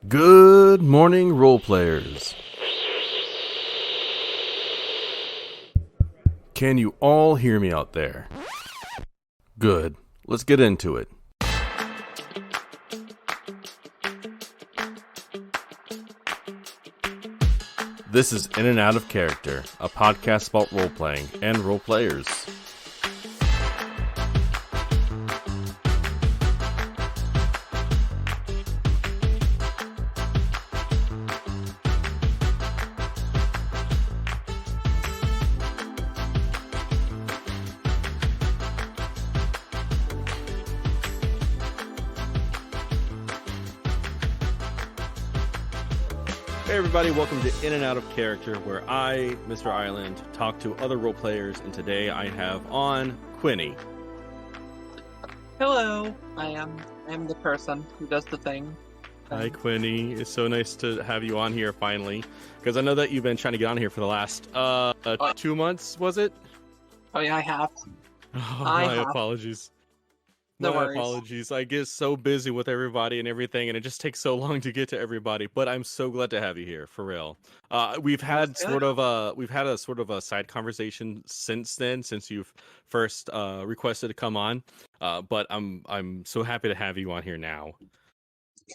Good morning, role players. Can you all hear me out there? Good. Let's get into it. This is In and Out of Character, a podcast about role playing and role players. Hey everybody, welcome to In and Out of Character, where I, Mr. Island, talk to other role players, and today I have on Quiny. Hello, I am the person who does the thing. Hi Quiny, it's so nice to have you on here finally, because I know that you've been trying to get on here for the last 2 months, was it? Oh yeah, I have. Oh, I my have. apologies. No My worries. apologies. I get so busy with everybody and everything, and it just takes so long to get to everybody. But I'm so glad to have you here, for real. We've had That's sort of a side conversation since then, since you've first requested to come on. But I'm so happy to have you on here now.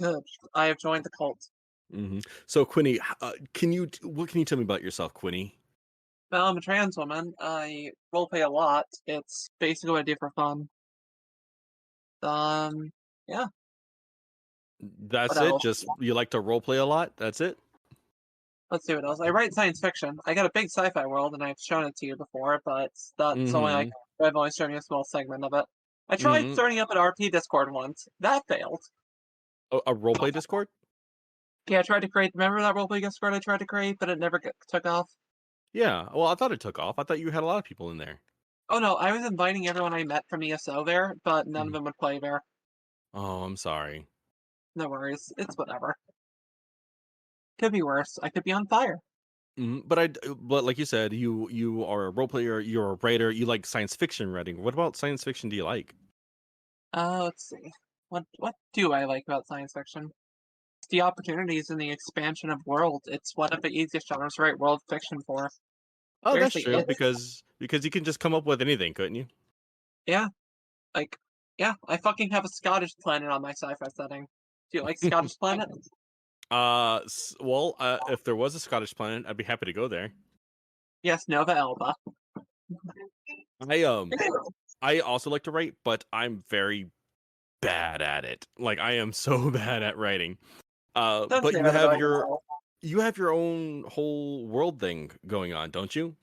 Good. I have joined the cult. Mm-hmm. So Quiny, what can you tell me about yourself, Quiny? Well, I'm a trans woman. I roleplay a lot. It's basically what I do for fun. Yeah. That's What it. else? Just you like to role play a lot. That's it. Let's see what else. I write science fiction. I got a big sci-fi world, and I've shown it to you before, but that's only Mm-hmm. I've only shown you a small segment of it. I tried Mm-hmm. starting up an RP Discord once. That failed. A role play Discord. Yeah, I tried to create. Remember that roleplay Discord I tried to create, but it never took off. Yeah. Well, I thought it took off. I thought you had a lot of people in there. Oh no, I was inviting everyone I met from ESO there, but none of them would play there. Oh, I'm sorry. No worries, it's whatever. Could be worse. I could be on fire. But like you said, you are a role player. You're a writer. You like science fiction writing. What about science fiction do you like? Let's see. What do I like about science fiction? It's the opportunities and the expansion of world. It's one of the easiest genres to write world fiction for. Oh, that's Seriously, true because you can just come up with anything, couldn't you? yeah, like yeah, I fucking have a Scottish planet on my sci-fi setting. Do you like Scottish planet? If there was a Scottish planet, I'd be happy to go there. Yes, Nova Elba. I I also like to write, but I'm very bad at it. Like I am so bad at writing. Don't But say that about yourself. you have your own whole world thing going on, don't you?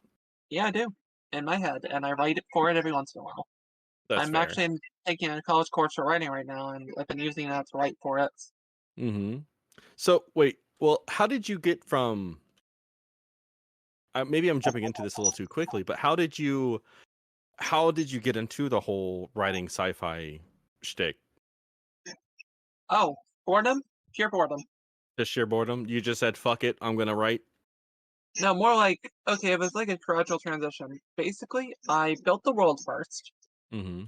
Yeah, I do. In my head, and I write it for it every once in a while. That's I'm fair. actually taking a college course for writing right now, and I've been using that to write for it. Mm-hmm. So wait, well, how did you get from? Maybe I'm jumping into this a little too quickly, but how did you get into the whole writing sci-fi shtick? Oh, boredom? Pure boredom. Just sheer boredom? You just said, "Fuck it, I'm gonna write." No, more like, okay, it was like a gradual transition. Basically, I built the world first. Mm-hmm.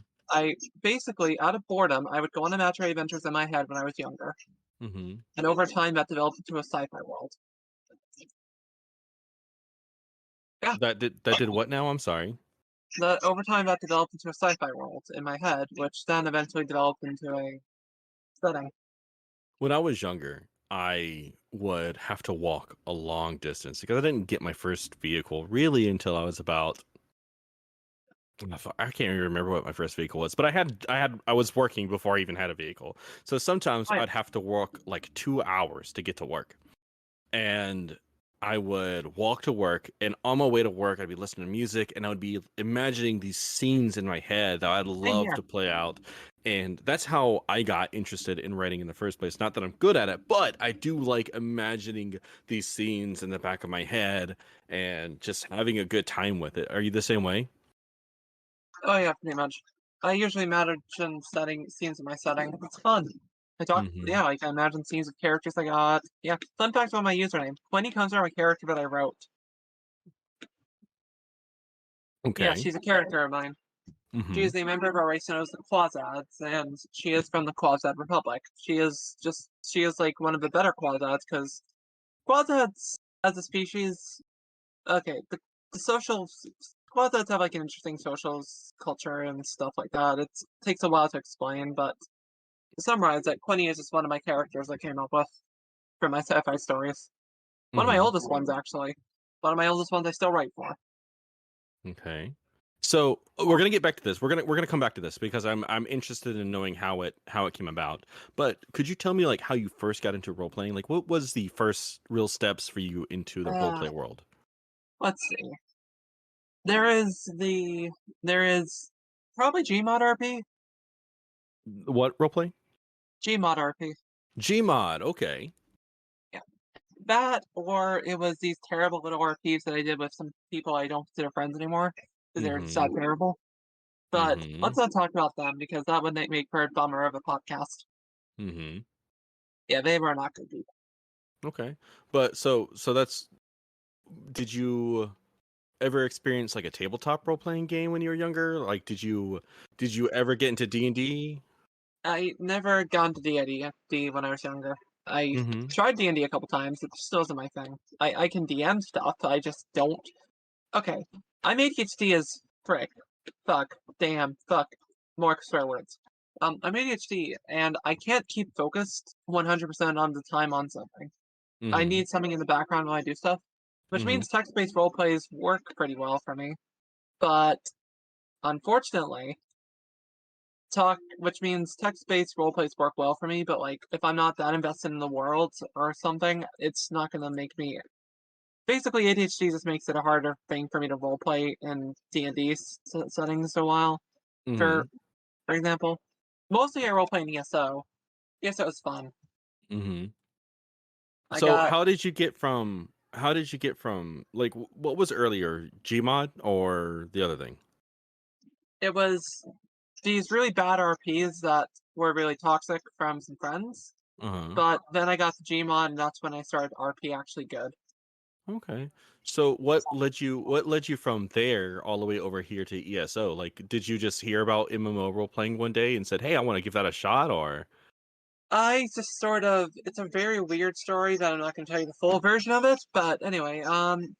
Basically, out of boredom, I would go on imaginary adventures in my head when I was younger. Mm-hmm. And over time, that developed into a sci-fi world. Yeah, That did what now? I'm sorry. over time, that developed into a sci-fi world in my head, which then eventually developed into a setting. When I was younger, I would have to walk a long distance because I didn't get my first vehicle really until I was about I can't even remember what my first vehicle was, but I was working before I even had a vehicle. So sometimes Oh, yeah. I'd have to walk like 2 hours to get to work. And I would walk to work, and on my way to work I'd be listening to music, and I would be imagining these scenes in my head that I'd Same love here. to play out. And that's how I got interested in writing in the first place. Not that I'm good at it, but I do like imagining these scenes in the back of my head and just having a good time with it. Are you the same way? Oh yeah, pretty much. I usually imagine setting scenes in my setting. It's fun. Mm-hmm. Yeah, like I imagine scenes of characters I got. Yeah, fun fact about my username. Quiny comes from a character that I wrote. Yeah, Okay. she's a character of mine. She Mm-hmm. is a member of a race known as the Quasads, and she is from the Quasad Republic. She is like one of the better Quasads because Quasads as a species, okay, the social Quasads have like an interesting social culture and stuff like that. It takes a while to explain, but to summarize it, Quiny is just one of my characters I came up with for my sci-fi stories. One of my Mm-hmm. oldest ones, actually. One of my oldest ones I still write for. Okay. So we're gonna get back to this. We're gonna come back to this because I'm interested in knowing how it came about. But could you tell me like how you first got into role playing? Like what was the first real steps for you into the role Uh, play world? let's see. There is there is probably Gmod RP. What role play? Gmod RP. Gmod. Okay. Yeah. That or it was these terrible little RPs that I did with some people I don't consider friends anymore because they're just that Mm-hmm. terrible. But Mm-hmm. let's not talk about them because that would make for a bummer of a podcast. Mm-hmm. Yeah, they were not good people. Okay. But so that's did you ever experience like a tabletop role playing game when you were younger? Like did you ever get into D&D? I never gone to D&D when I was younger. I Mm-hmm. tried D&D a couple times. It still isn't my thing. I can DM stuff. I just don't. Okay, I'm ADHD as frick. Fuck. Damn. Fuck. More swear words. I'm ADHD and I can't keep focused 100% on the time on something. I Mm-hmm. need something in the background when I do stuff, which Mm-hmm. means text-based role plays work pretty well for me. But unfortunately, which means text-based role plays work well for me, but like if I'm not that invested in the world or something, it's not gonna make me. Basically, ADHD just makes it a harder thing for me to role play in D&D settings a while. Mm-hmm. For example, mostly I role play in ESO. ESO is fun. Mm-hmm. I So got how did you get from like what was earlier, Gmod or the other thing? it was these really bad RPs that were really toxic from some friends. Uh-huh. But then I got the Gmod, and that's when I started RP actually good. Okay. So what led you from there all the way over here to ESO? Like did you just hear about MMO role playing one day and said, "Hey, I want to give that a shot," or I just sort of it's a very weird story that I'm not gonna tell you the full version of it, but anyway,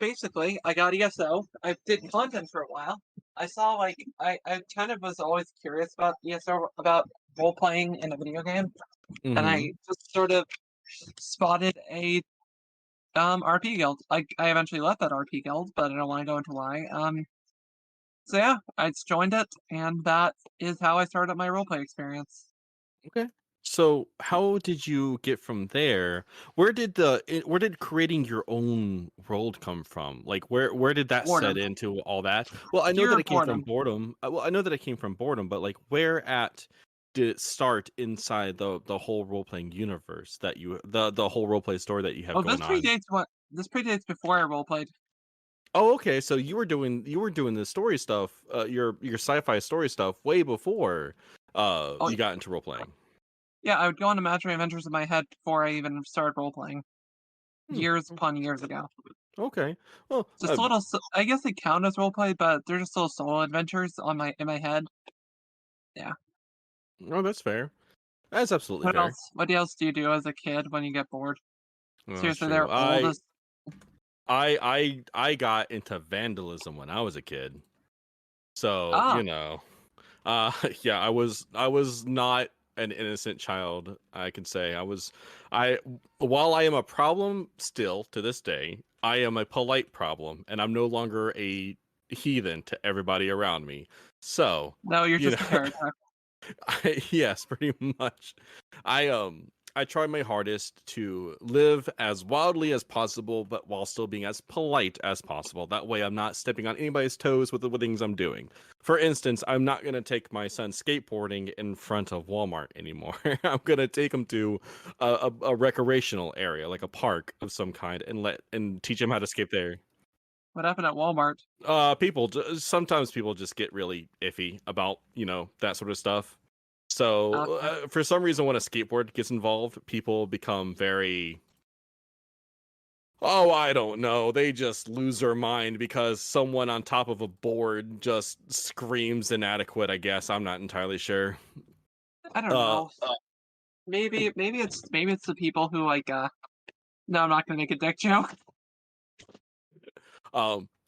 basically I got ESO. I did content for a while. I saw like I kind of was always curious about ESO about role playing in a video game, and Mhm. I just sort of spotted a RP guild. I eventually left that RP guild, but I don't want to go into why. So yeah, I just joined it, and that is how I started my roleplay experience. Okay. So how did you get from there? Where did creating your own world come from? Like where did that set Boredom, into all that? Well, I know that pure it came from boredom. boredom. Well, I know that it came from boredom, but like where at did it start inside the whole role playing universe that the whole role play story that you have Oh, this going on? predates what this predates before I roleplayed. Oh, okay. So you were doing the story stuff, your sci-fi story stuff way before Oh you got into role playing. yeah, I would go on imaginary adventures in my head before I even started roleplaying Hmm. years upon years ago. Okay. Well, Just little, I guess they count as roleplay, but they're just little solo adventures on my in my head. Yeah. no, that's fair. That's absolutely What fair. else? What else do you do as a kid when you get bored? Well, that's Seriously, true. they're oldest. I got into vandalism when I was a kid. So, Ah, yeah, I was not an innocent child, I can say. I while I am a problem still to this day, I am a polite problem and I'm no longer a heathen to everybody around me. So, no, you're you just a know, character. yes, pretty much. I try my hardest to live as wildly as possible, but while still being as polite as possible. That way, I'm not stepping on anybody's toes with the things I'm doing. For instance, I'm not gonna take my son skateboarding in front of Walmart anymore. I'm gonna take him to a recreational area, like a park of some kind, and teach him how to skate there. What happened at Walmart? Sometimes people just get really iffy about that sort of stuff. So Okay. for some reason, when a skateboard gets involved, people become very Oh, I don't know. They just lose their mind because someone on top of a board just screams inadequate, I guess. I'm not entirely sure. I don't Uh, know. Maybe it's the people who like. No, I'm not gonna make a dick joke.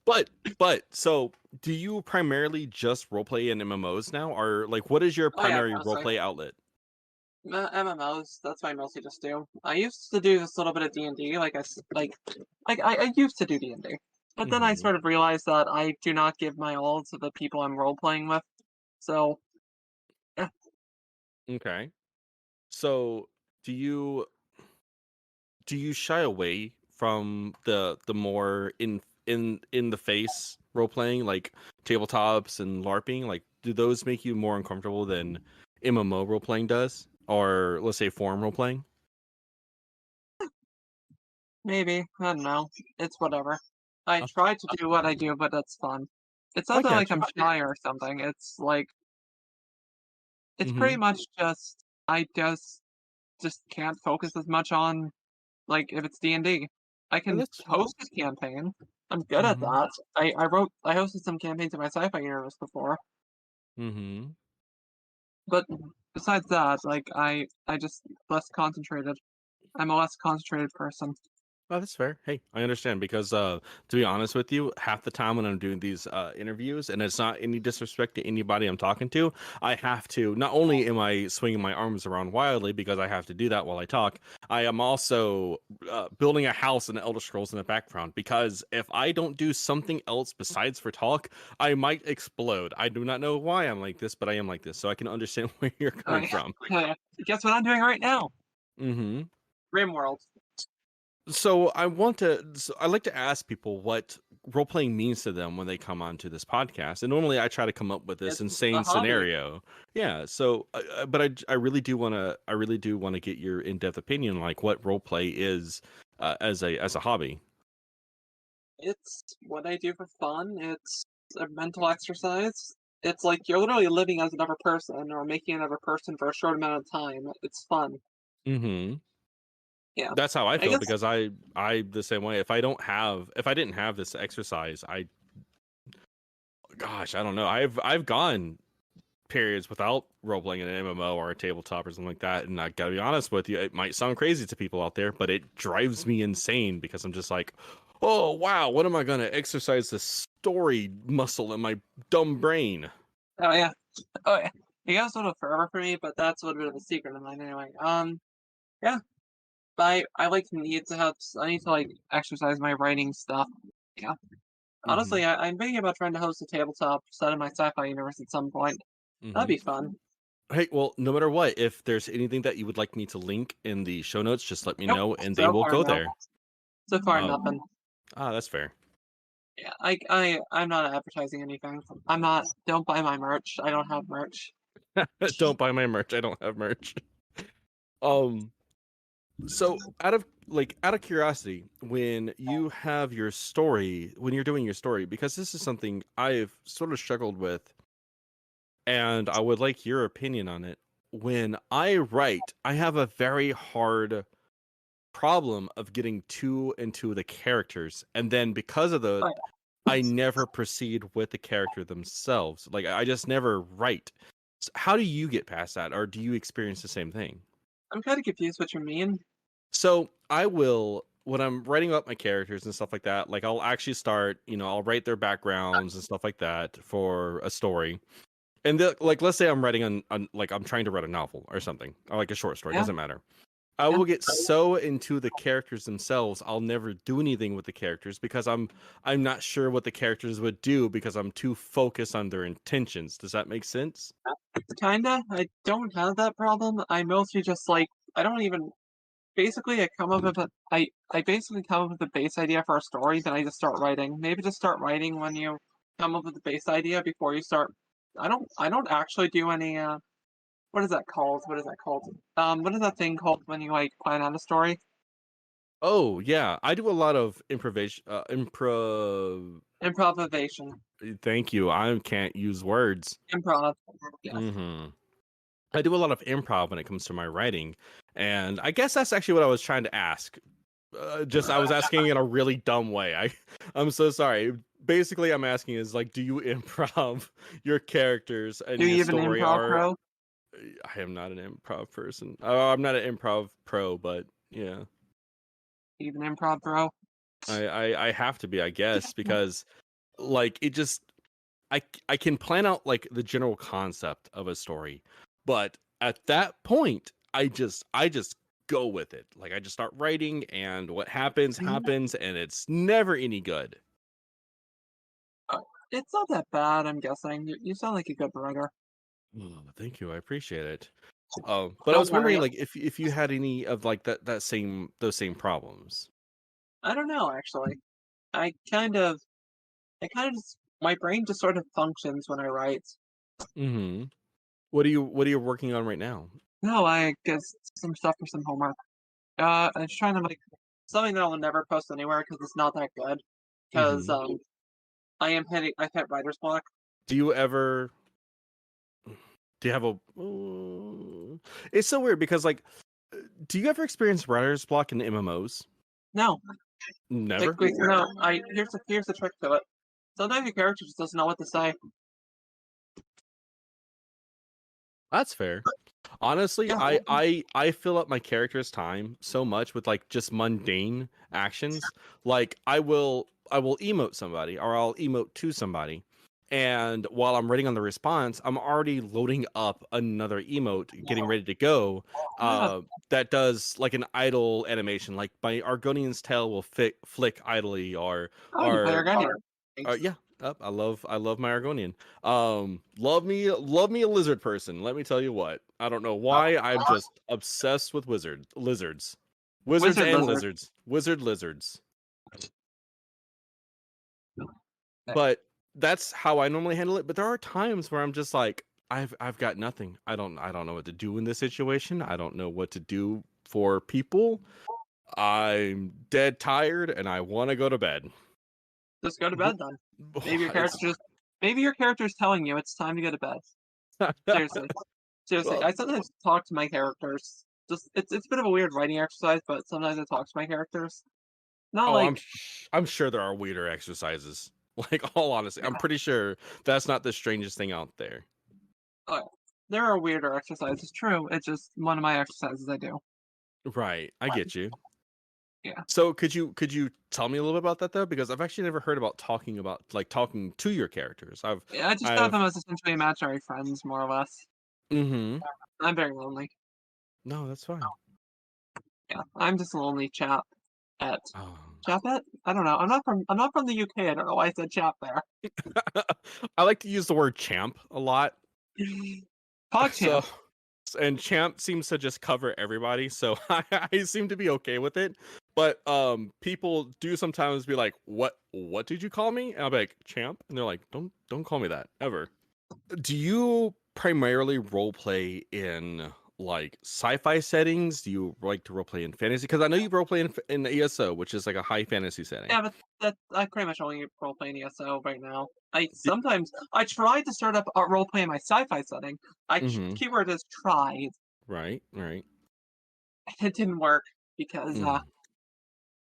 but so do you primarily just roleplay in MMOs now, or like what is your Oh yeah, primary mostly. roleplay outlet? MMOs. That's what I mostly just do. I used to do this little bit of D&D. I used to do D&D, but then I Hmm. sort of realized that I do not give my all to the people I'm role playing with. So yeah, Okay. So do you shy away from the more in the face role playing like tabletops and LARPing? Like, do those make you more uncomfortable than MMO role playing does, or let's say forum role playing? maybe I don't know. It's whatever. I Uh, try to do what I do, but it's fun. It's not I that like got I'm you. shy or something. It's like it's Mm-hmm. pretty much just I just can't focus as much on like if it's D&D. I can That's. host a campaign. I'm good at Mm-hmm. that. I hosted some campaigns in my sci-fi universe before, Mm-hmm. but besides that, like I just less concentrated. I'm a less concentrated person. Oh, that's fair. Hey, I understand because to be honest with you, half the time when I'm doing these interviews, and it's not any disrespect to anybody I'm talking to, I have to not only am I swinging my arms around wildly because I have to do that while I talk, I am also building a house in the Elder Scrolls in the background because if I don't do something else besides for talk, I might explode. I do not know why I'm like this, but I am like this, so I can understand where you're Oh coming yeah. from. Guess what I'm doing right now? Mm-hmm. Rimworld. So I want to. So I like to ask people what role playing means to them when they come onto this podcast, and normally I try to come up with this It's a insane hobby. scenario. Yeah. So, but I really do want to. I really do want to get your in depth opinion, like what role play is as a hobby. It's what I do for fun. It's a mental exercise. It's like you're literally living as another person or making another person for a short amount of time. It's fun. Hmm. Yeah. That's how I I feel guess because I the same way. If I didn't have this exercise, I gosh I don't know. I've gone periods without role playing in an MMO or a tabletop or something like that. And I gotta be honest with you, it might sound crazy to people out there, but it drives me insane because I'm just like, oh wow, what am I gonna exercise this story muscle in my dumb brain? oh yeah. Oh yeah. It goes a little forever for me, but that's a little bit of a secret of mine anyway. Yeah. But I like need to have I need to like exercise my writing stuff. Yeah. Hmm. Honestly, I'm thinking about trying to host a tabletop set in my sci-fi universe at some point. That'd Hmm. be fun. Hey, well, no matter what, if there's anything that you would like me to link in the show notes, just let me Nope. know and they So will far go no. there. So far Oh, nothing. that's fair. Yeah, I'm not advertising anything. I'm not. Don't buy my merch. I don't have merch. Don't buy my merch. I don't have merch. Um, So, out of curiosity, when you have your story, when you're doing your story, because this is something I've sort of struggled with, and I would like your opinion on it. When I write, I have a very hard problem of getting too into the characters, and then because of the, But I never proceed with the character themselves. Like I just never write. How do you get past that, or do you experience the same thing? I'm kind of confused what you mean. So I will when I'm writing up my characters and stuff like that, like I'll actually start, I'll write their backgrounds and stuff like that for a story. And like let's say I'm writing on like I'm trying to write a novel or something, or like a short story, Yeah, doesn't matter. I yeah. will get so into the characters themselves, I'll never do anything with the characters because I'm not sure what the characters would do because I'm too focused on their intentions. Does that make sense? Kinda. I don't have that problem. I mostly just like I don't even. Basically, I come up with I basically come up with the base idea for a story, then I just start writing. Maybe just start writing when you come up with the base idea before you start. I don't actually do any. What is that called? What is that called? What is that thing called when you like plan out a story? Oh, yeah. I do a lot of improvisation improv. Improvisation. Thank you. I can't use words. Improv. Yeah. Hmm. I do a lot of improv when it comes to my writing, and I guess that's actually what I was trying to ask. just I was asking in a really dumb way. I'm so sorry. Basically, I'm asking is like, do you improv your characters and Do your you even story? improv Are pro? I am not an improv person. I'm not an improv pro, but yeah, Even improv pro? I have to be, I guess, because like it just I can plan out like the general concept of a story, but at that point, I just go with it. Like I just start writing, and what happens Yeah. happens, and it's never any good. It's not that bad, I'm guessing. You sound like a good writer. Oh, thank you, I appreciate it. But I Don't was worry. wondering, like, if you had any of like that same those same problems. I don't know, actually. I kind of, I kind of just, my brain just sort of functions when I write. Mm-hmm. What are you working on right now? No, I guess some stuff for some homework. I'm just trying to make something that I'll never post anywhere because it's not that good. Because Mm-hmm. I've hit writer's block. Do you ever do you have a? It's so weird because like, do you ever experience writer's block in MMOs? No, Never. no. Here's the trick to it. Sometimes your character just doesn't know what to say. That's fair. Honestly, Yeah, I fill up my character's time so much with like just mundane actions. Like I will emote somebody or I'll emote to somebody. And while I'm waiting on the response, I'm already loading up another emote, getting ready to go. yeah. That does like an idle animation, like my Argonian's tail will flick idly, Oh, you play or Argonian. yeah. I love my Argonian. Love me a lizard person. Let me tell you what. I don't know why. I'm just obsessed with lizards, wizards Wizard and lizard. lizards, lizards. But that's how I normally handle it. But there are times where I'm just like, I've got nothing. I don't know what to do in this situation. I don't know what to do for people. I'm dead tired and I want to go to bed. Just go to bed then. Maybe your character It's just maybe your character's telling you it's time to go to bed. Seriously. Seriously. well, I sometimes talk to my characters. Just it's a bit of a weird writing exercise, but sometimes I talk to my characters. Not oh, like I'm sure there are weirder exercises. Like all honesty, I'm pretty sure that's not the strangest thing out there. uh, there are weirder exercises, true. It's just one of my exercises I do. Right, I get you. Yeah. So could you tell me a little bit about that though? Because I've actually never heard about like talking to your characters. Yeah, I just thought I've them as essentially imaginary friends, more or less. mm-hmm. I'm very lonely. No, that's fine. Yeah. I'm just a lonely chap at Um, chap at? I don't know. I'm not from the UK. I don't know why I said chap there. I like to use the word champ a lot. So PogChamp. and champ seems to just cover everybody, so I seem to be okay with it. But people do sometimes be like, what did you call me? And I'll be like, champ, and they're like, don't call me that ever. Do you primarily role play in like sci-fi settings? Do you like to role play in fantasy? Because I know you role play in ESO, which is like a high fantasy setting. Yeah, but I pretty much only role play in ESO right now. I Y- sometimes I tried to start up a role play in my sci-fi setting. Mhm. Keyword is tried. Right, right. It didn't work because Mm.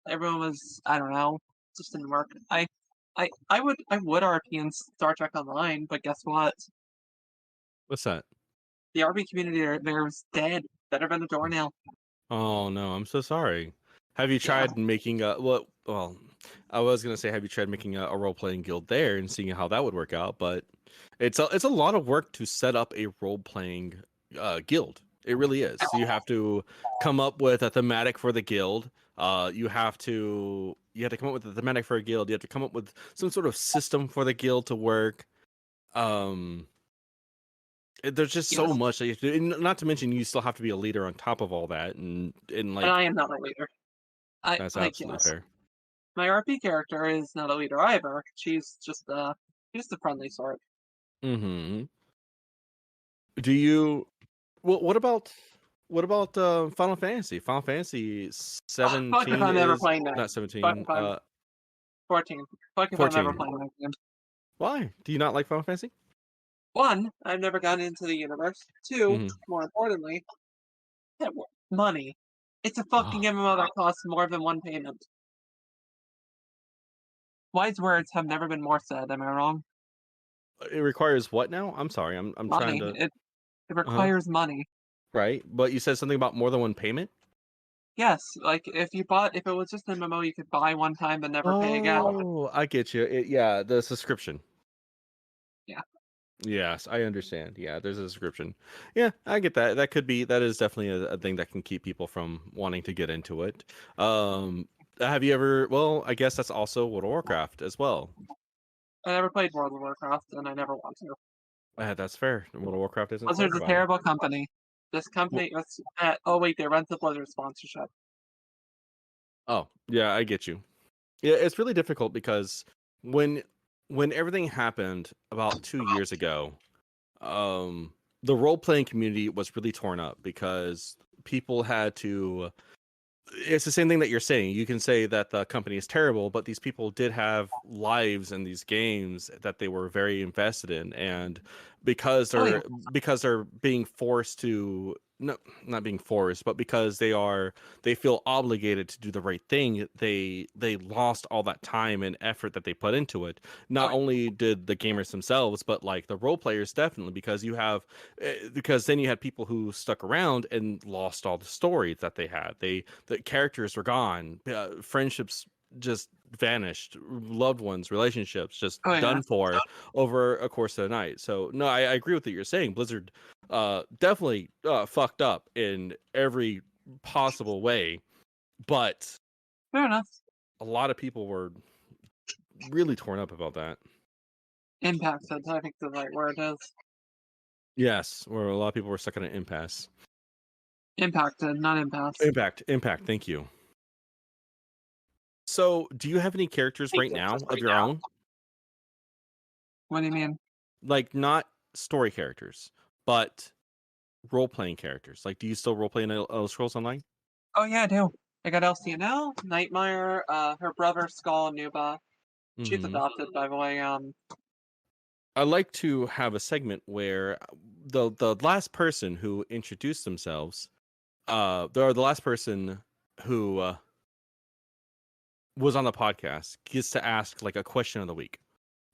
everyone was I don't know, just didn't work. I would RP in Star Trek Online, but guess what? What's that? The RP community there was dead. Better than a doornail. Oh no, I'm so sorry. Have you Yeah, tried making a well, I was gonna say have you tried making a role playing guild there and seeing how that would work out, but it's a lot of work to set up a role playing guild. It really is. You have to come up with a thematic for the guild. You have to come up with a thematic for a guild. You have to come up with some sort of system for the guild to work. Um there's just so yes. much that you have to do. And not to mention you still have to be a leader on top of all that and And like I am not a leader. I that's like absolutely yes. fair. My RP character is not a leader either. She's the friendly sort. Mhm. Do you what about Final Fantasy? Final Fantasy Fuck if 17 I'm ever is playing that. not Fuck 17, if I'm 14. Fuck if I'm ever 14. playing that game. Why? Do you not like Final Fantasy? One, I've never gotten into the universe. Two, Mhm. more importantly, money. It's a fucking MMO that costs more than one payment. Wise words have never been more said, am I wrong? It requires what now? I'm sorry. I'm trying Money. to. It Uh-huh. requires money. Right, but you said something about more than one payment. Yes, like if it was just an MMO, you could buy one time and never pay again. Oh, I get you. Yeah, the subscription. Yeah. Yes, I understand. Yeah, there's a subscription. Yeah, I get that. That is definitely a thing that can keep people from wanting to get into it. Have you ever? Well, I guess that's also World of Warcraft as well. I never played World of Warcraft, and I never want to. That's fair. World of Warcraft isn't for Blizzard's a everybody. terrible company. This company was oh wait, they rent the Blizzard sponsorship. Oh, yeah, I get you. Yeah, it's really difficult because when when everything happened about 2 years ago, um, the role playing community was really torn up because people had to. It's the same thing that you're saying. You can say that the company is terrible, but these people did have lives in these games that they were very invested in, and because Oh yeah. they're being forced to no, not being forced, but because they feel obligated to do the right thing, they lost all that time and effort that they put into it. Oh Not yeah. only did the gamers themselves, but like the role players definitely, because then you had people who stuck around and lost all the story that they had. The characters were gone, friendships just vanished, loved ones, relationships just Oh yeah. done for over a course of the night. So no, I agree with what you're saying. Blizzard definitely fucked up in every possible way, but Fair enough. a lot of people were really torn up about that. Impacted, I think the right word is. Yes, where a lot of people were stuck in an impasse. Impacted, not impasse. Impact. Thank you. So, do you have any characters right now of your own? What do you mean? Like not story characters, but role playing characters. Like, do you still role play in Elder Scrolls Online? Oh yeah, I do. I got LCNL, Nightmare, her brother Skull, Nuba. She's Hmm. adopted, by the way. I like to have a segment where the last person who introduced themselves, the last person who was on the podcast gets to ask like a question of the week.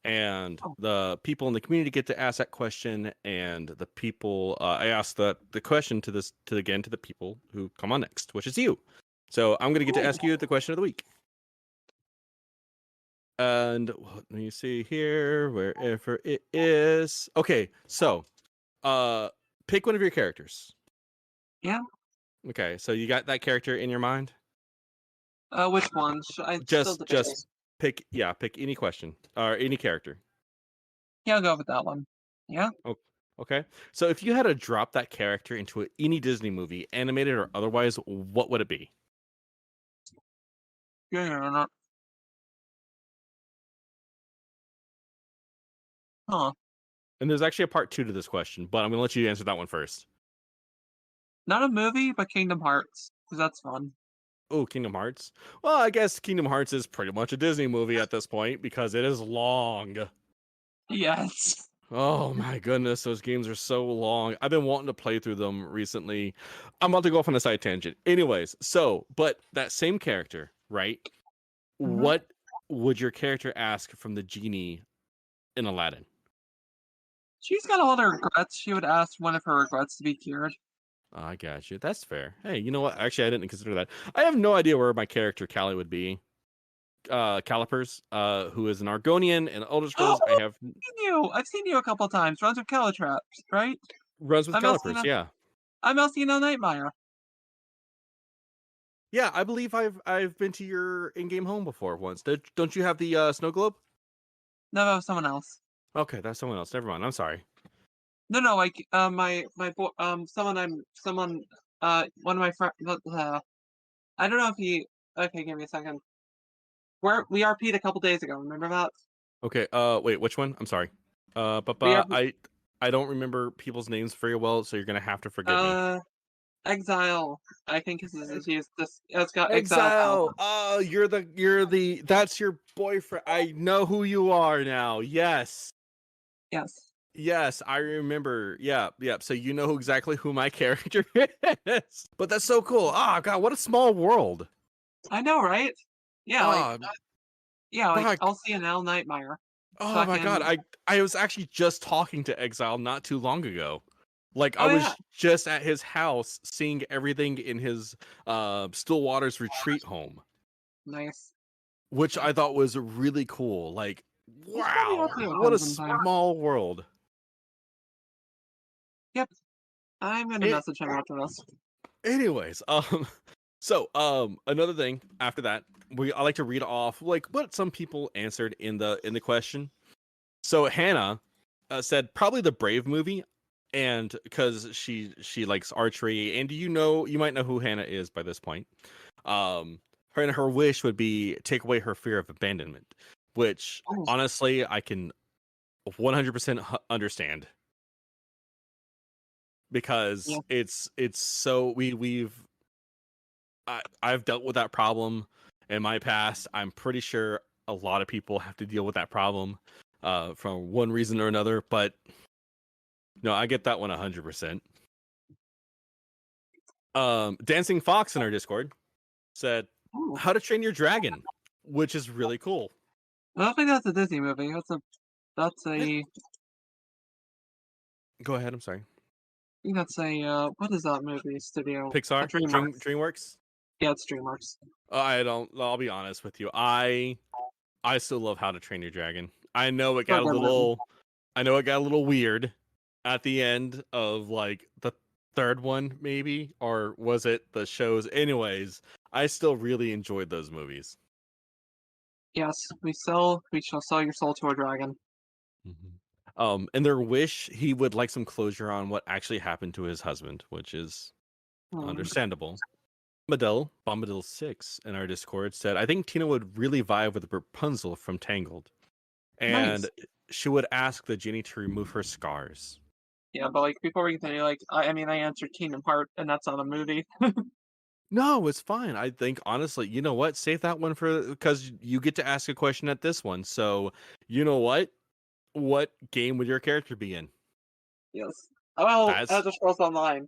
And Oh, the people in the community get to ask that question, and the people I ask the question to the people who come on next, which is you. So I'm gonna get to cool. ask you the question of the week. And let me see here, wherever it is. Okay, so pick one of your characters. Yeah. Okay, so you got that character in your mind? Which one? I still debating. Just pick any question or any character. Yeah, I'll go with that one. Yeah. Oh, okay. So if you had to drop that character into any Disney movie, animated or otherwise, what would it be? Yeah, not. Huh. And there's actually a part two to this question, but I'm gonna let you answer that one first. Not a movie, but Kingdom Hearts, because that's fun. Oh, Kingdom Hearts. Well, I guess Kingdom Hearts is pretty much a Disney movie at this point because it is long. Yes. Oh my goodness, those games are so long. I've been wanting to play through them recently. I'm about to go off on a side tangent. Anyways, but that same character, right? Hmm. What would your character ask from the genie in Aladdin? She's got all her regrets. She would ask one of her regrets to be cured. I got you. That's fair. Hey, you know what? Actually, I didn't consider that. I have no idea where my character Callie would be. Calipers, who is an Argonian in Elder Oh, Scrolls. I have I've seen you a couple times. Runs with Calatraps, right? runs with I'm Calipers. Elcino. Yeah, I'm Elcino Nightmare. yeah. I believe I've been to your in-game home before once. Don't you have the snow globe? No, that was someone else. Okay, that's someone else. Never mind. I'm sorry. No, like someone one of my friends. I don't know if he. Okay, give me a second. We RP'd a couple days ago. Remember that? Okay. Wait. Which one? I'm sorry. But We RP, I don't remember people's names very well, so you're gonna have to forgive me. Exile. I think he's this. It's got Exile Pal. Exile. Oh, that's your boyfriend. I know who you are now. Yes. Yes. Yes, I remember. Yeah, yeah. So you know exactly who my character is. But that's so cool. Oh god, what a small world. I know, right? Yeah, Oh, like fuck. Elsie and Al Nightmare. Oh my god. Fucking I was actually just talking to Exile not too long ago. Like I oh yeah, was just at his house seeing everything in his Stillwater's retreat home, nice. which I thought was really cool. Like, We should probably go wow, to it what a sometime. small world. Yep, I'm gonna It message him after this. anyways, so another thing after that, I like to read off like what some people answered in the question. So Hannah said probably the Brave movie, and because she likes archery, and you might know who Hannah is by this point. Her wish would be take away her fear of abandonment, which Oh, honestly I can 100% understand because yeah, it's so I've dealt with that problem in my past. I'm pretty sure a lot of people have to deal with that problem from one reason or another, but no, I get that one 100%. Dancing Fox in our Discord said, ooh. "How to Train Your Dragon," which is really cool. I don't think that's a Disney movie. That's a I, I go ahead. I'm sorry. think that's a what is that movie studio? A Pixar, DreamWorks. DreamWorks. Yeah, it's DreamWorks. I don't. I'll be honest with you. I still love How to Train Your Dragon. I know it So got a good movie. little. I know it got a little weird at the end of like the third one, maybe, or was it the shows? Anyways, I still really enjoyed those movies. Yes, we shall sell your soul to a dragon. Mhm. And their wish he would like some closure on what actually happened to his husband, which is Hmm. understandable. Bombadil 6 in our Discord said, I think Tina would really vibe with Rapunzel from Tangled. Nice. And she would ask the genie to remove her scars. Yeah, but like before we continue, like I mean I answered Kingdom Heart and that's not a movie. No, it's fine. I think honestly, you know what? Save that one for because you get to ask a question at this one. So, you know what? What game would your character be in? Yes. Oh well, That's Elder Scrolls Online.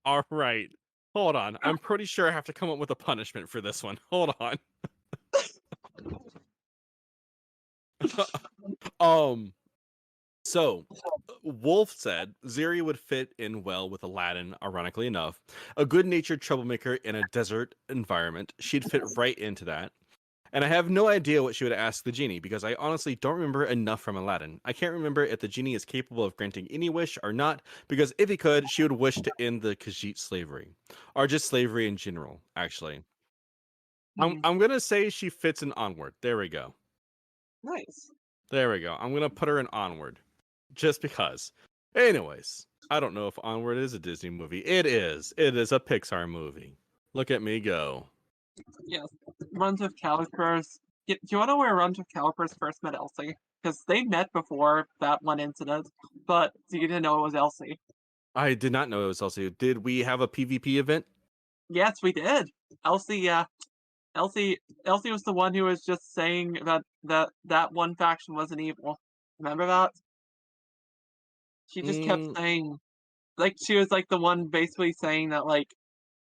all right. Hold on. I'm pretty sure I have to come up with a punishment for this one. Hold on. um So, Wolf said Ziri would fit in well with Aladdin, ironically enough. A good natured troublemaker in a desert environment. She'd fit right into that. And I have no idea what she would ask the genie because I honestly don't remember enough from Aladdin. I can't remember if the genie is capable of granting any wish or not, because if he could, she would wish to end the Khajiit slavery. Or just slavery in general, actually. Hmm. I'm gonna say she fits in Onward. There we go. Nice. There we go. I'm gonna put her in Onward. Just because. Anyways, I don't know if Onward is a Disney movie. It is. It is a Pixar movie. Look at me go. Yes. Runs of Calipers. Do you want to know where Runs of Calipers first met Elsie? Because they met before that one incident, but you didn't know it was Elsie. I did not know it was Elsie. Did we have a PvP event? Yes, we did. Elsie, yeah. Elsie was the one who was just saying that one faction wasn't evil. Remember that? She just kept Mm, saying like she was like the one basically saying that like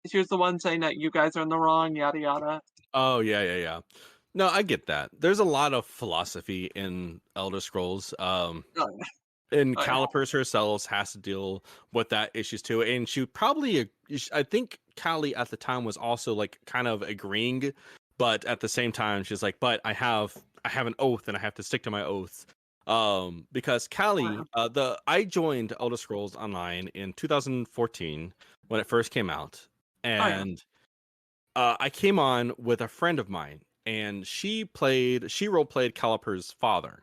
she was the one saying that you guys are in the wrong, yada yada. oh yeah, yeah, yeah. No, I get that. There's a lot of philosophy in Elder Scrolls. Oh, And yeah. Calipers herself has to deal with that issues too. And she probably, I think Callie at the time was also like kind of agreeing, but at the same time, she's like, but I have an oath and I have to stick to my oath. Because Oh, Callie, I joined Elder Scrolls Online in 2014 when it first came out, yeah. and I came on with a friend of mine, and she role played Caliper's father,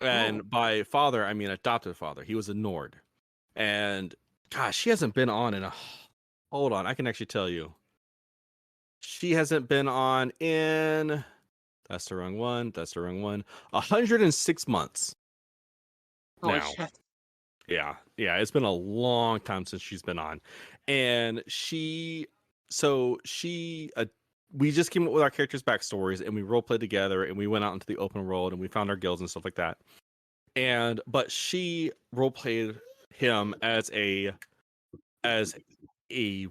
Oh, and by father, I mean adopted father. He was a Nord. And gosh, she hasn't been on in a hold on, I can actually tell you. She hasn't been on in that's the wrong one. That's the wrong one. 106 months holy now. shit. Yeah. Yeah, it's been a long time since she's been on. And she we just came up with our characters' backstories and we role played together and we went out into the open world and we found our guilds and stuff like that. But she role played him as a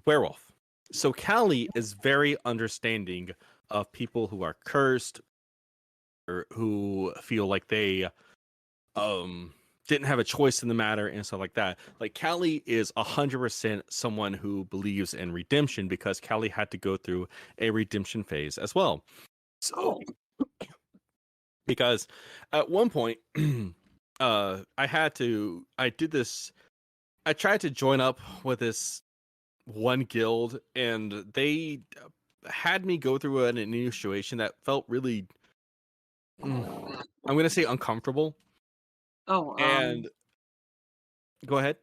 werewolf. So Callie is very understanding of people who are cursed or who feel like they didn't have a choice in the matter and stuff like that. Like Callie is 100% someone who believes in redemption because Callie had to go through a redemption phase as well. So because at one point I did this, I tried to join up with this one guild and they had me go through an initiation that felt really I'm gonna say uncomfortable. Oh, And go ahead.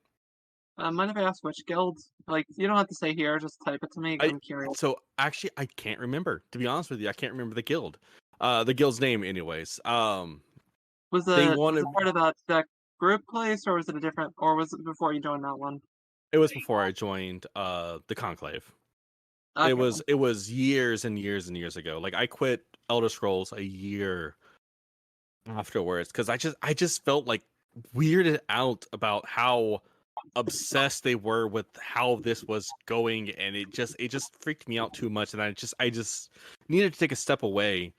mind if I ask which guild? Like, you don't have to say here, just type it to me. I I'm curious. so actually I can't remember. To be honest with you, I can't remember the guild. The guild's name, anyways. They Was wanted it part of that group place, or was it a different, or was it before you joined that one? it was before I joined the Conclave. Okay. It was years and years and years ago. Like I quit Elder Scrolls a year afterwards because I just felt like weirded out about how obsessed they were with how this was going, and it just freaked me out too much, and I just needed to take a step away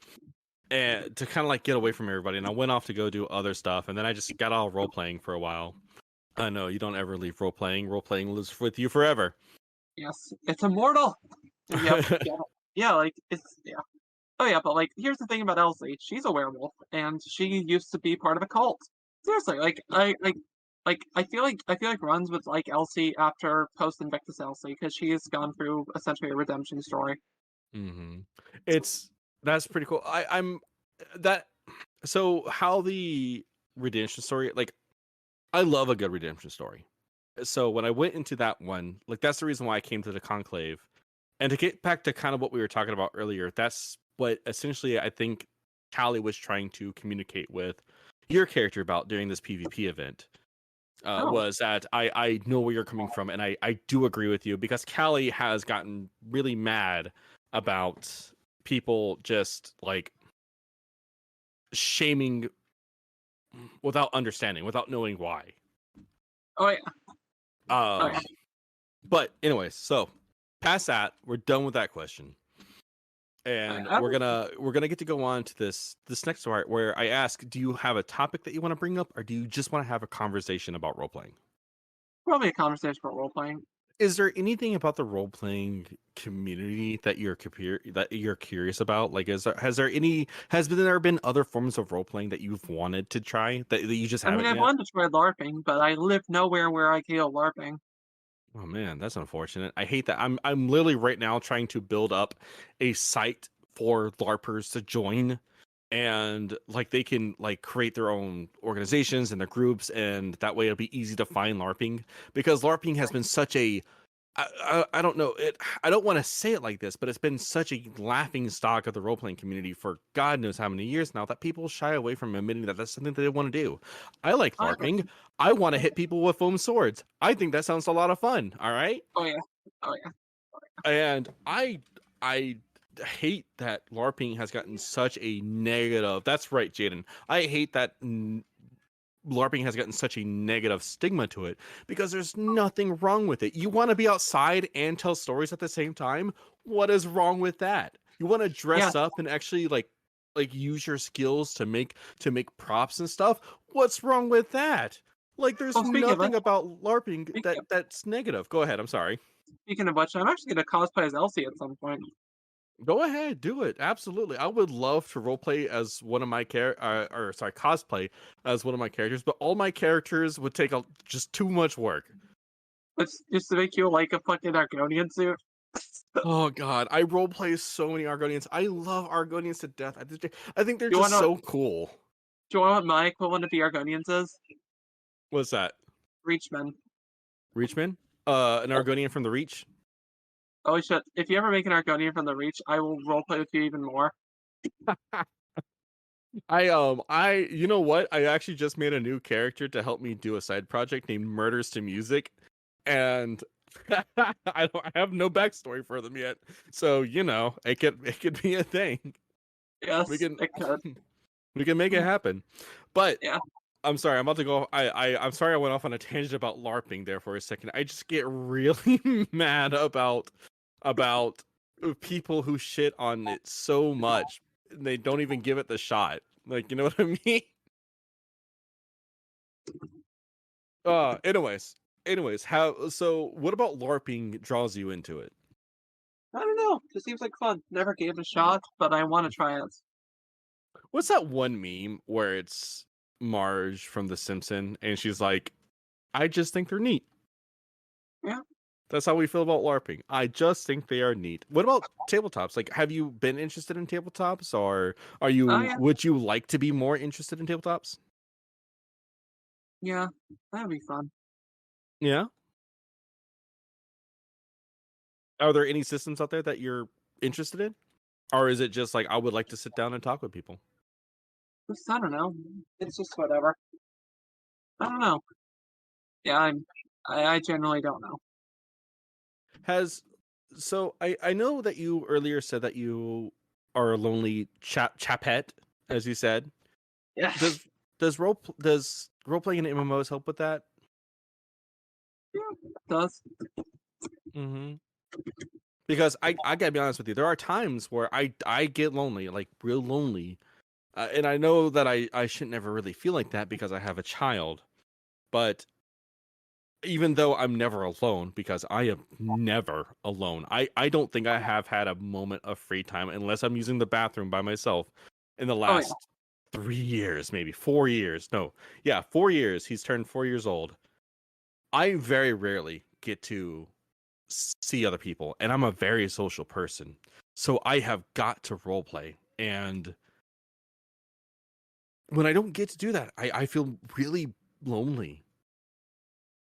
and to kind of like get away from everybody, and I went off to go do other stuff, and then I just got all role playing for a while. I know you don't ever leave role playing. Role playing lives with you forever. Yes, it's immortal. Yep. Yeah. Yeah. Like it's yeah. Oh yeah, but like here's the thing about Elsie. She's a werewolf, and she used to be part of a cult. Seriously, I feel like runs with like Elsie after post Invictus Elsie because she has gone through essentially a redemption story. hmm It's that's pretty cool. I'm that so how the redemption story, like I love a good redemption story. So when I went into that one, like that's the reason why I came to the Conclave. And to get back to kind of what we were talking about earlier, that's what essentially I think Callie was trying to communicate with your character about during this PvP event. Oh, Was that I know where you're coming from, and I do agree with you because Callie has gotten really mad about people just like shaming without understanding, without knowing why. oh yeah, oh Um, yeah. but anyways, so past that, we're done with that question. Oh, And yeah. we're gonna get to go on to this next part where I ask, do you have a topic that you want to bring up, or do you just want to have a conversation about role playing? Probably a conversation about role playing. Is there anything about the role playing community that you're curious about? Like, has there been other forms of role playing that you've wanted to try that you just I mean, haven't I've yet? wanted to try LARPing, but I live nowhere where I can go LARPing. Oh man, that's unfortunate. I hate that. I'm literally right now trying to build up a site for LARPers to join, and like they can like create their own organizations and their groups, and that way it'll be easy to find LARPing because LARPing has been such a I don't know it. I don't want to say it like this, but it's been such a laughing stock of the role playing community for God knows how many years now that people shy away from admitting that that's something that they want to do. I like I, LARPing. I want to hit people with foam swords. I think that sounds a lot of fun. All right, oh yeah, oh yeah. and I hate that LARPing has gotten such a negative. That's right, Jaden. I hate that LARPing has gotten such a negative stigma to it because there's nothing wrong with it. You want to be outside and tell stories at the same time? What is wrong with that? You want to Yeah. dress up and actually like use your skills to make props and stuff? What's wrong with that? Like there's Well, nothing about LARPing speaking of, that's negative. Go ahead. I'm sorry. speaking of which, I'm actually gonna cosplay as Elsie at some point. Go ahead, do it. Absolutely. I would love to roleplay as one of my or sorry, cosplay as one of my characters, but all my characters would take just too much work. Which just to make you like a fucking Argonian suit. Oh god, I roleplay so many Argonians. I love Argonians to death. I think they're Do you just wanna so cool. do you want what my equivalent of the Argonians is? What's that? Reachmen. Reachman? An Argonian from the Reach? Oh shit. If you ever make an Argonian from the Reach, I will roleplay with you even more. I you know what? I actually just made a new character to help me do a side project named Murders to Music. And I have no backstory for them yet, so it could be a thing. We Yes, can it could. we can make it happen. But Yeah. I'm sorry, I'm about to go. I'm sorry I went off on a tangent about LARPing there for a second. I just get really mad about people who shit on it so much and they don't even give it the shot. Like, you know what I mean? Anyways. What about LARPing draws you into it? I don't know. It seems like fun. Never gave it a shot, but I want to try it. What's that one meme where it's Marge from The Simpsons and she's like, I just think they're neat. Yeah. That's how we feel about LARPing. I just think they are neat. What about tabletops? Like, have you been interested in tabletops, or Oh yeah. would you like to be more interested in tabletops? Yeah. That'd be fun. Yeah. Are there any systems out there that you're interested in? Or is it just like I would like to sit down and talk with people? Just I don't know. It's just whatever. I don't know. Yeah, I generally don't know. Has I know that you earlier said that you are a lonely chapette, as you said. Yeah. Does role playing in MMOs help with that? Yeah, it does. Mm-hmm. Because I gotta be honest with you, there are times where I get lonely, like real lonely, and I know that I shouldn't never really feel like that because I have a child. But even though I'm never alone, because I am never alone, I don't think I have had a moment of free time unless I'm using the bathroom by myself in the Oh yeah. last 3 years, maybe 4 years. No, yeah, 4 years. He's turned 4 years old. I very rarely get to see other people, and I'm a very social person, so I have got to role play. And when I don't get to do that, I feel really lonely.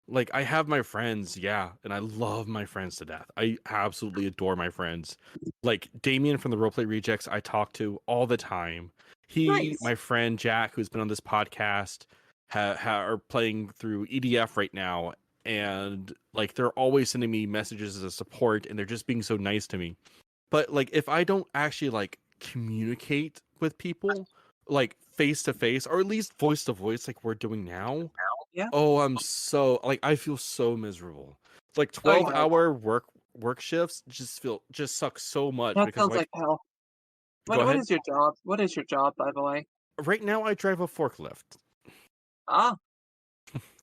Like, I have my friends, yeah, and I love my friends to death. I absolutely adore my friends. Like Damien from the Roleplay Rejects, I talk to all the time. Nice. My friend Jack, who's been on this podcast, are playing through EDF right now, and like they're always sending me messages as a support, and they're just being so nice to me. But like, if I don't actually like communicate with people, like face to face, or at least voice to voice, like we're doing now, Yeah. oh, I feel so miserable. Like Oh 12 yeah. hour work shifts just suck so much That because sounds like like hell. go What ahead. is your job? What is your job, by the way? Right now I drive a forklift. Ah,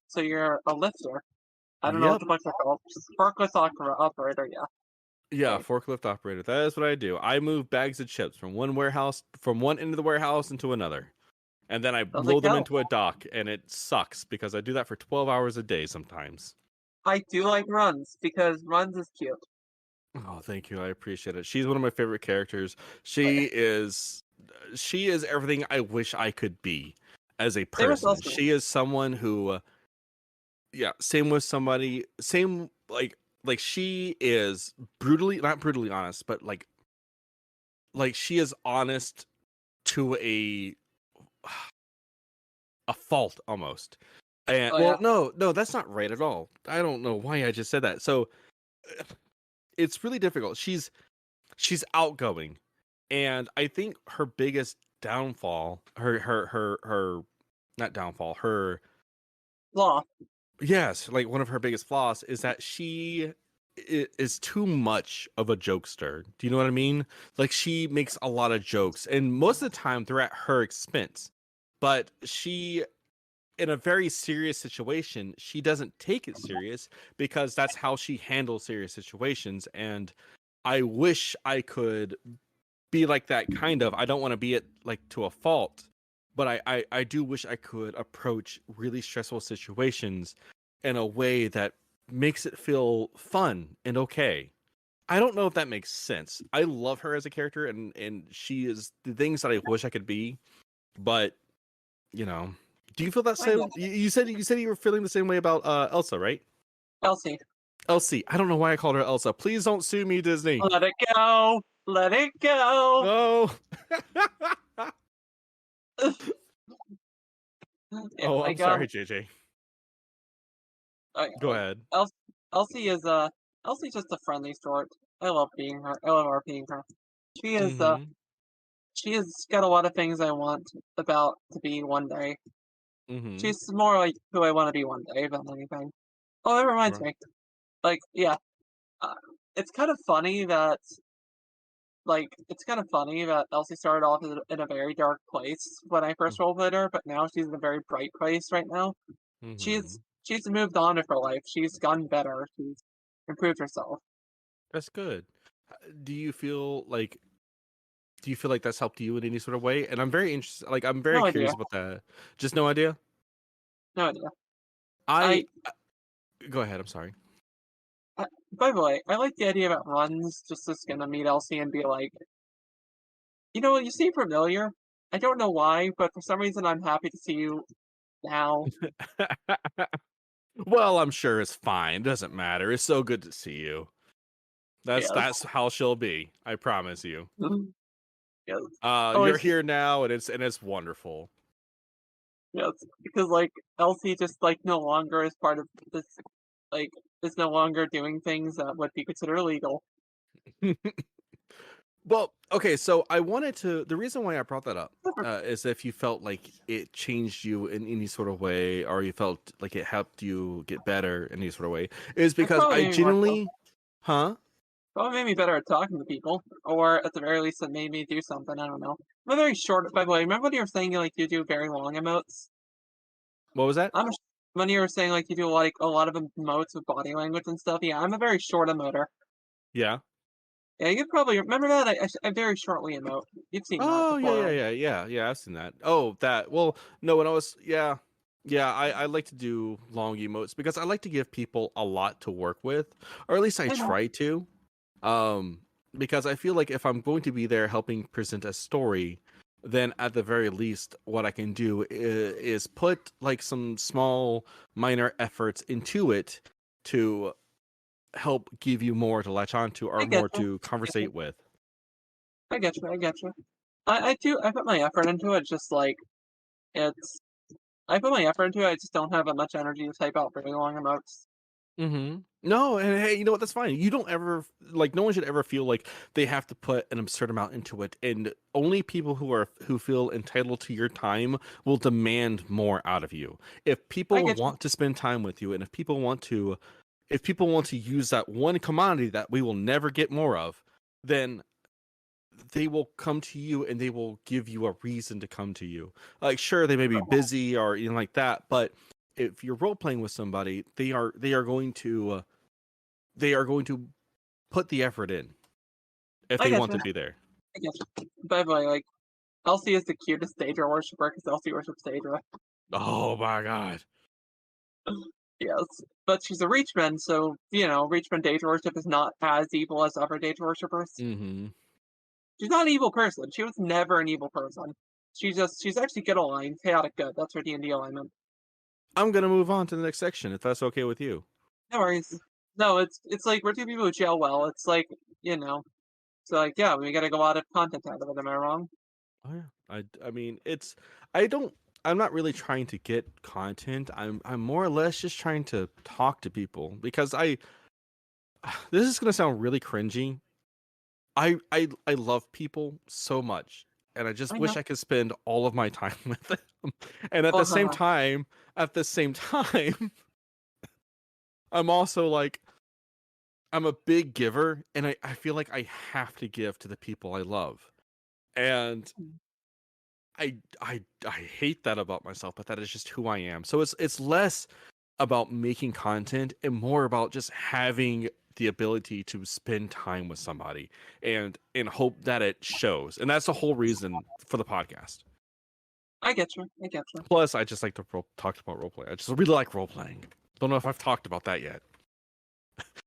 so you're a lifter. I don't know what Yep. the fuck they're called. Operator, yeah. Yeah, Okay. forklift operator. That is what I do. I move bags of chips from one end of the warehouse into another. And then I Sounds like load them hell. into a dock, and it sucks because I do that for 12 hours a day sometimes. I do like runs because runs is cute. Oh, thank you. I appreciate it. She's one of my favorite characters. Oh yeah. She is everything I wish I could be as a Same with person. Elsie. She is someone who yeah, same with somebody, same like she is brutally not brutally honest, but like she is honest to a fault almost. And Oh well, yeah. no, that's not right at all. I don't know why I just said that. So it's really difficult. She's outgoing, and I think her biggest downfall, her not downfall, her Law. yes, like one of her biggest flaws is that she is too much of a jokester. Do you know what I mean? Like she makes a lot of jokes, and most of the time they're at her expense. But she, in a very serious situation, she doesn't take it serious because that's how she handles serious situations. And I wish I could be like that kind of. I don't want to be it like to a fault, but I do wish I could approach really stressful situations in a way that makes it feel fun and okay. I don't know if that makes sense. I love her as a character, and she is the things that I wish I could be, but you know, do you feel that I same? get You said you were feeling the same way about Elsa, right? Elsie. Elsie. I don't know why I called her Elsa. Please don't sue me, Disney. Let it go. Let it go. No. Yeah, Oh, I'm like sorry, JJ. uh, Go ahead. Elsie is Elsie's just a friendly sort. I love being her. I love our being her. She is Mm-hmm. she has got a lot of things I want about to be one day. Mm-hmm. She's more like who I want to be one day than anything. Oh, that reminds Right. me. Like, yeah, uh, it's kind of funny that Elsie started off in a very dark place when I first roleplayed her, but now she's in a very bright place right now. Mm-hmm. She's moved on with her life. She's gotten better. She's improved herself. That's good. Do you feel like that's helped you in any sort of way? And I'm very interested. Like, I'm very No curious idea. about that. Just no idea. No idea. I I, go ahead. I'm sorry. I by the way, I like the idea about runs. Just gonna meet Elsie and be like, you seem familiar. I don't know why, but for some reason I'm happy to see you now. Well, I'm sure it's fine. Doesn't matter. It's so good to see you. Yes. That's how she'll be. I promise you. Yes. You're Always here now, and it's wonderful. yes. Because Elsie just no longer is part of this like is no longer doing things that would be considered illegal. Well, okay, so I wanted to. The reason why I brought that up is if you felt like it changed you in any sort of way, or you felt like it helped you get better in any sort of way, is It because probably I made me more so. genuinely, huh? Probably made me better at talking to people, or at the very least, it made me do something. I don't know. I'm a very short. By the way, remember when you were saying you do very long emotes? What was that? I'm a, when you were saying you do a lot of emotes with body language and stuff. Yeah, I'm a very short emoter. Yeah. Yeah, you probably remember that. I very shortly emote. You've seen that Oh, yeah, before, yeah, right? yeah, yeah, yeah. I've seen that. Oh, that. Well, no, when I was, yeah, yeah. I like to do long emotes because I like to give people a lot to work with, or at least I I know. try to. Um, because I feel like if I'm going to be there helping present a story, then at the very least, what I can do is put like some small, minor efforts into it to help give you more to latch onto or I get more you. to I get you. conversate with. I get you. I get you. I do. I put my effort into it. Just it's. I put my effort into it. I just don't have that much energy to type out very long emotes. Mm-hmm. No, and hey, you know what? That's fine. You don't ever like. No one should ever feel like they have to put an absurd amount into it, and only people who feel entitled to your time will demand more out of you. If I people get you. want to spend time with you, and if people want to use that one commodity that we will never get more of, then they will come to you and they will give you a reason to come to you. Like, sure, they may be busy or anything like that, but if you're role playing with somebody, they are going to put the effort in if I they get want you. to be there. I get you. By the way, Elsie is the cutest Daedra worshiper because Elsie worships Daedra. Oh my god. Yes, but she's a Reachman, so Reachman Daedra worship is not as evil as other Daedra worshippers. Mm-hmm. She's not an evil person. She was never an evil person. She's actually good aligned, chaotic good. That's her D&D alignment. I'm gonna move on to the next section if that's okay with you. No worries. No, it's like we're two people who gel well. It's you know, so yeah, we got a lot of content out of it. Am I wrong? Oh yeah. I mean it's I don't I'm not really trying to get content. I'm more or less just trying to talk to people because I this is gonna sound really cringy. I love people so much, and I just I wish know. I could spend all of my time with them. And Oh, haha. at the same time, I'm also like I'm a big giver, and I feel like I have to give to the people I love. And I hate that about myself, but that is just who I am. So it's less about making content and more about just having the ability to spend time with somebody and hope that it shows. And that's the whole reason for the podcast. I get you. I get you. Plus, I just like to talk about role play. I just really like role playing. Don't know if I've talked about that yet.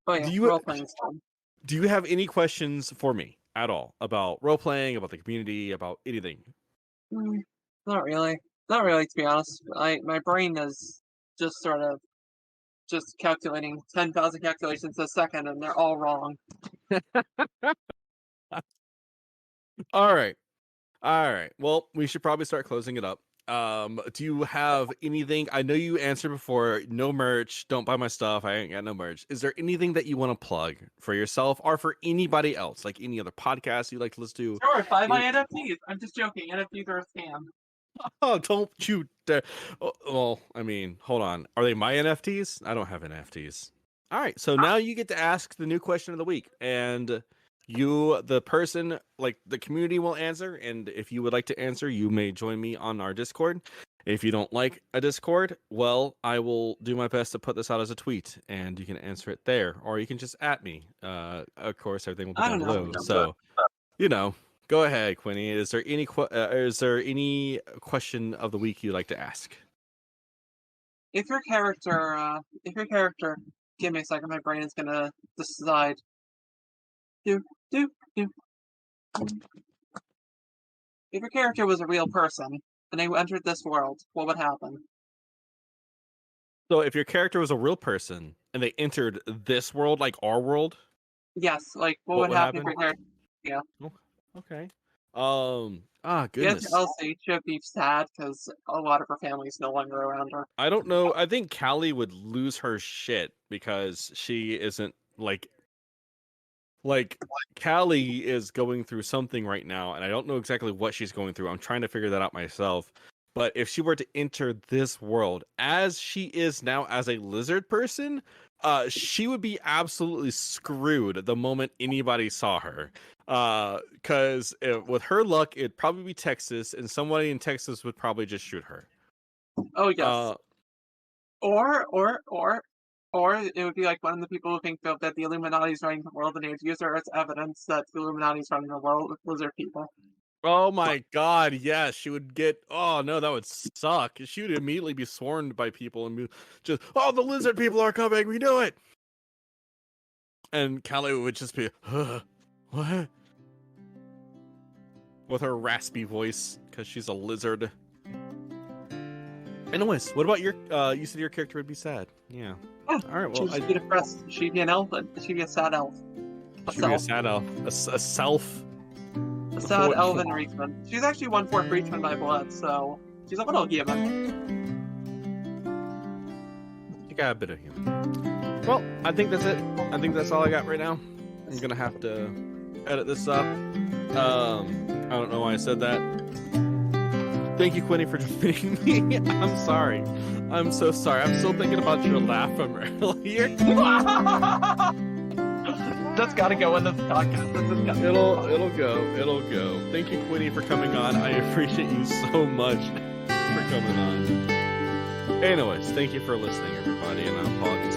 Oh Do yeah, you role playing is fun. do you have any questions for me at all about role playing, about the community, about anything? Mm, not really. Not really, to be honest. My brain is just sort of just calculating 10,000 calculations a second, and they're all wrong. All right. All right. Well, we should probably start closing it up. Do you have anything? I know you answered before. No merch. Don't buy my stuff. I ain't got no merch. Is there anything that you want to plug for yourself or for anybody else, like any other podcast you like to listen to? Sure, buy my NFTs. I'm just joking. NFTs are a scam. Oh, don't you dare! Well, I mean, hold on. Are they my NFTs? I don't have NFTs. All right, so now you get to ask the new question of the week, and the person, like the community, will answer. And if you would like to answer, you may join me on our Discord. If you don't like a Discord, well, I will do my best to put this out as a tweet, and you can answer it there, or you can just at me. Of course, everything will be I down don't know. below. So, you know. Go ahead, Quiny. Is there any question of the week you'd like to ask? If your character, give me a second. My brain is gonna decide. Do do do. If your character was a real person and they entered this world, what would happen? So, if your character was a real person and they entered this world, like our world, Yes, like what what would would happen if happen? your character? Yeah. Oh, okay. Yes, Goodness. Elsie should be sad because a lot of her family's no longer around her. I don't know. I think Callie would lose her shit because she isn't like Callie is going through something right now, and I don't know exactly what she's going through. I'm trying to figure that out myself. But if she were to enter this world as she is now as a lizard person, she would be absolutely screwed the moment anybody saw her. Because with her luck, it'd probably be Texas, and somebody in Texas would probably just shoot her. Oh yes. Uh, Or it would be like one of the people who think that the Illuminati is running the world and they would use her as evidence that the Illuminati is running the world with lizard people. Oh my god, yes, she would get. Oh no, that would suck. She would immediately be swarmed by people and be just, oh, the lizard people are coming, we knew it. And Callie would just be, what? With her raspy voice, because she's a lizard. Anyways, what about your, you said your character would be sad. Yeah. Yeah, Alright, well, she'd be depressed. She'd be an elf. She'd be a sad elf. she'd be a sad elf. A self. A sad elven Reachman. She's actually 1/4 Reachman by blood, so she's a little human. You got a bit of human. Well, I think that's it. I think that's all I got right now. I'm gonna have to edit this up. I don't know why I said that. Thank you, Quiny, for defeating me. I'm sorry. I'm so sorry. I'm still thinking about your laugh from earlier. That's gotta go in this podcast. It'll go. Thank you, Quiny, for coming on. I appreciate you so much for coming on. Anyways, thank you for listening, everybody, and I apologize